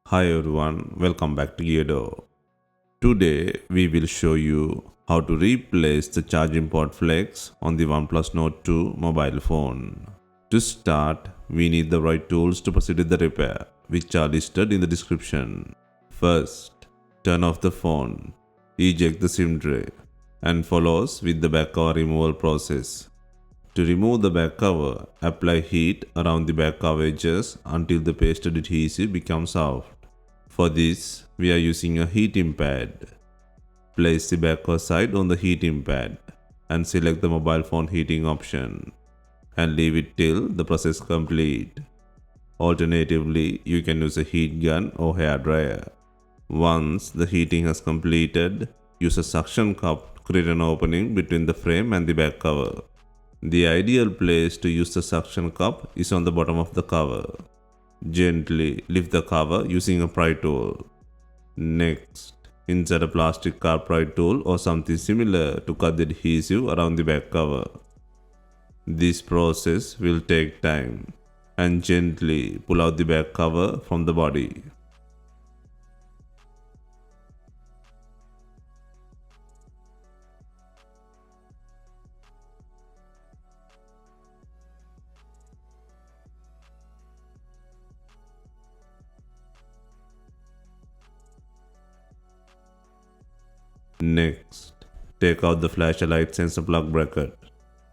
Hi everyone, welcome back to Geardo. Today we will show you how to replace the charging port flex on the Oneplus Nord 2 mobile phone. To start, we need the right tools to proceed with the repair, which are listed in the description. First, turn off the phone, eject the SIM tray, and follows with the back cover removal process. To remove the back cover, apply heat around the back cover edges until the pasted adhesive becomes soft. For this, we are using a heating pad. Place the back cover side on the heating pad and select the mobile phone heating option and leave it till the process complete. Alternatively, you can use a heat gun or hair dryer. Once the heating has completed, use a suction cup to create an opening between the frame and the back cover. The ideal place to use the suction cup is on the bottom of the cover. Gently lift the cover using a pry tool. Next, insert a plastic car pry tool or something similar to cut the adhesive around the back cover. This process will take time and gently pull out the back cover from the body. Next, take out the flashlight sensor plug bracket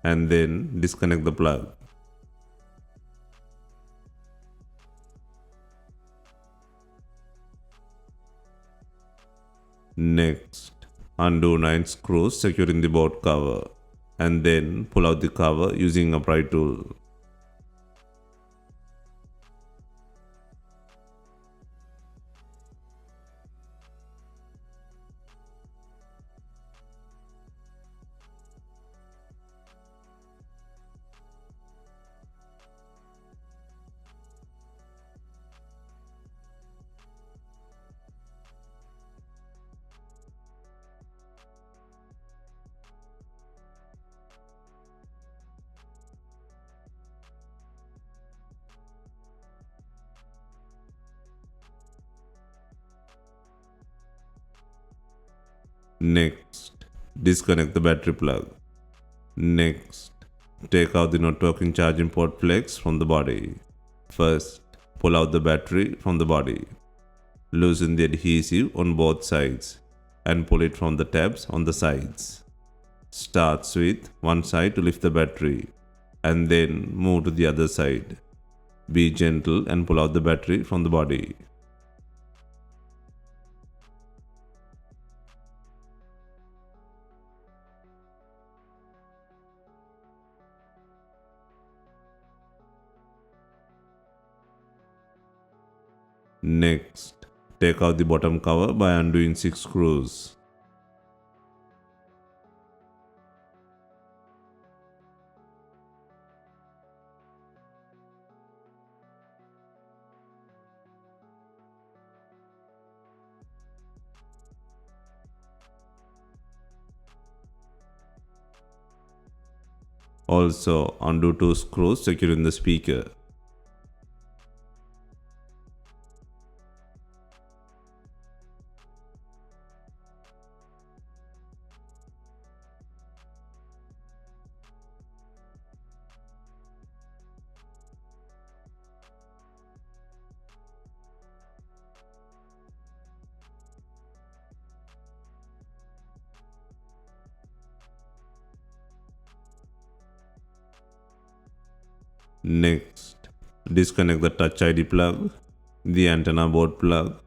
and then disconnect the plug. Next, undo 9 screws securing the board cover and then pull out the cover using a pry tool. Next, disconnect the battery plug. Next, take out the not working charging port flex from the body. First, pull out the battery from the body. Loosen the adhesive on both sides and pull it from the tabs on the sides. Starts with one side to lift the battery and then move to the other side. Be gentle and pull out the battery from the body. Next, take out the bottom cover by undoing 6 screws. Also, undo 2 screws securing the speaker. Next, disconnect the Touch ID plug, the antenna board plug,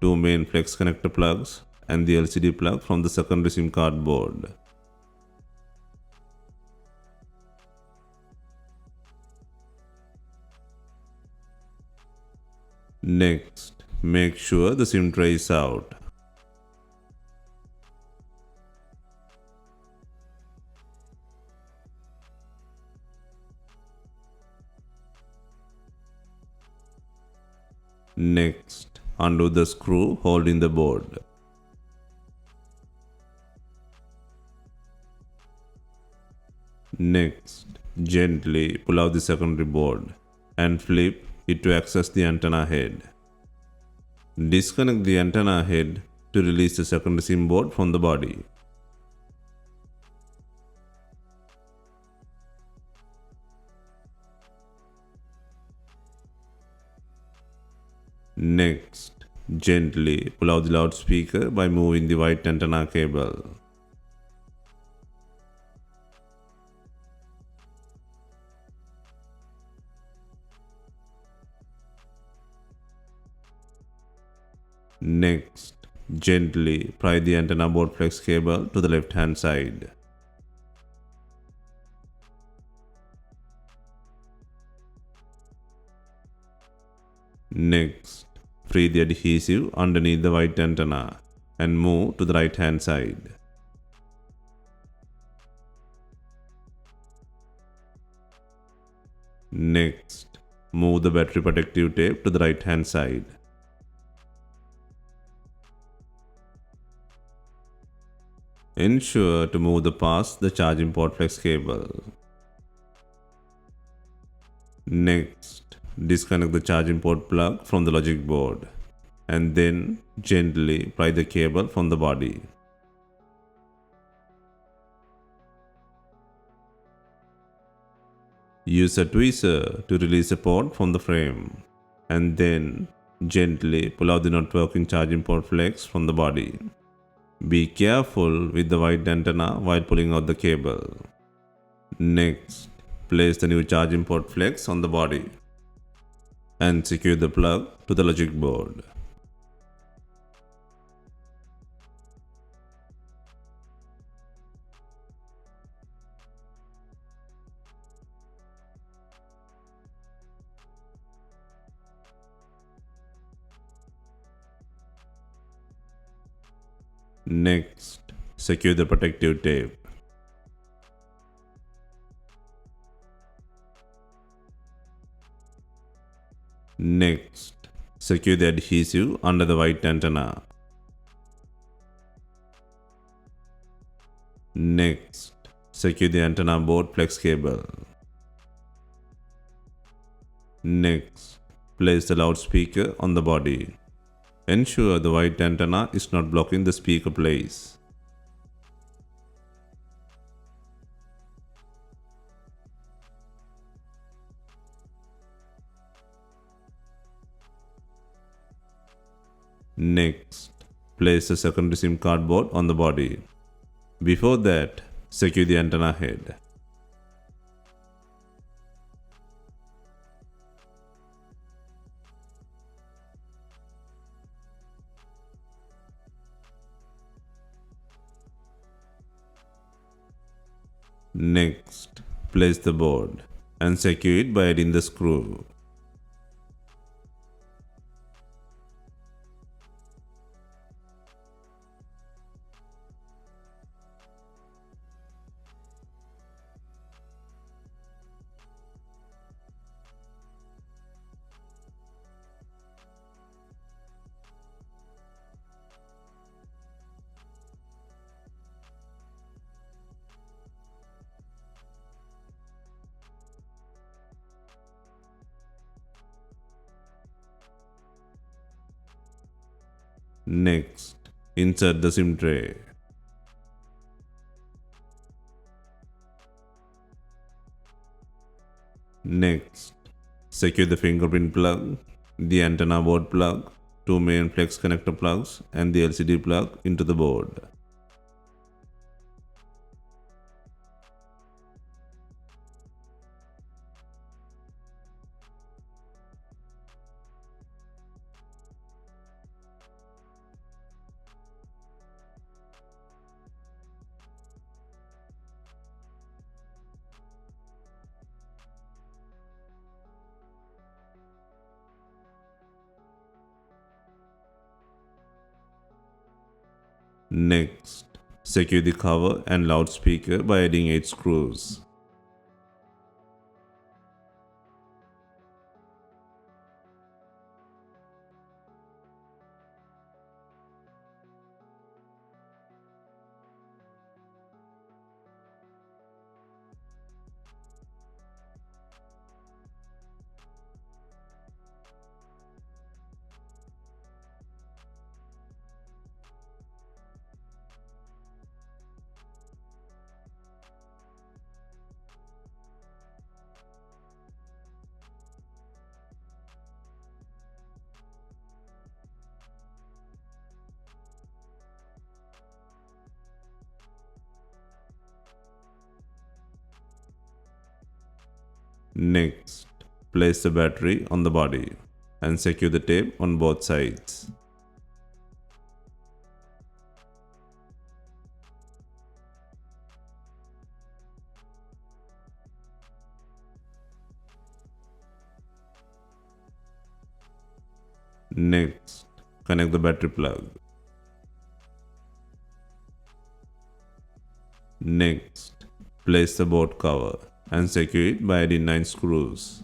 2 main flex connector plugs, and the LCD plug from the secondary SIM card board. Next, make sure the SIM tray is out. Next, undo the screw holding the board. Next, gently pull out the secondary board and flip it to access the antenna head. Disconnect the antenna head to release the secondary SIM board from the body. Next, gently pull out the loudspeaker by moving the white antenna cable. Next, gently pry the antenna board flex cable to the left hand side. Next, free the adhesive underneath the white antenna and move to the right hand side. Next, move the battery protective tape to the right hand side. Ensure to move past the charging port flex cable. Next, disconnect the charging port plug from the logic board and then gently pry the cable from the body. Use a tweezer to release the port from the frame and then gently pull out the not working charging port flex from the body. Be careful with the white antenna while pulling out the cable. Next, place the new charging port flex on the body and secure the plug to the logic board. Next, secure the protective tape. Next, secure the adhesive under the white antenna. Next, secure the antenna board flex cable. Next, place the loudspeaker on the body. Ensure the white antenna is not blocking the speaker place. Next, place the secondary SIM card board on the body. Before that, secure the antenna head. Next, place the board and secure it by adding the screw. Next, insert the SIM tray. Next, secure the fingerprint plug, the antenna board plug, two main flex connector plugs and the LCD plug into the board. Next, secure the cover and loudspeaker by adding 8 screws. Next, place the battery on the body and secure the tape on both sides. Next, connect the battery plug. Next, place the board cover and secure it by adding 9 screws.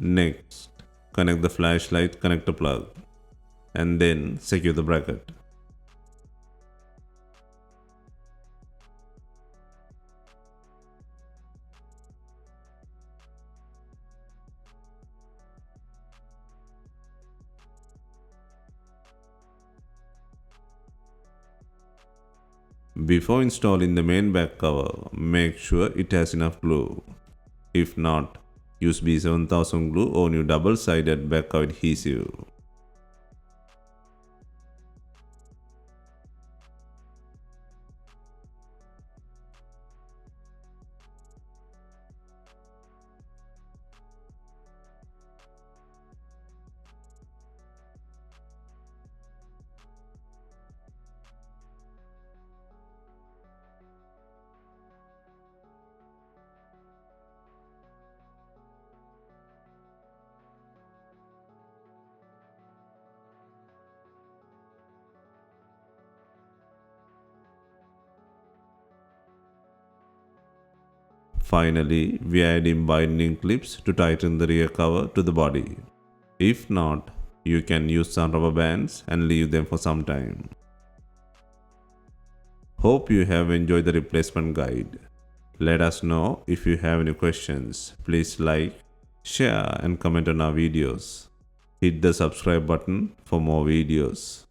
Next, connect the flashlight connector plug and then secure the bracket. Before installing the main back cover, make sure it has enough glue. If not, use B7000 glue or new double-sided back cover adhesive. Finally, we add in binding clips to tighten the rear cover to the body. If not, you can use some rubber bands and leave them for some time. Hope you have enjoyed the replacement guide. Let us know if you have any questions. Please like, share and comment on our videos. Hit the subscribe button for more videos.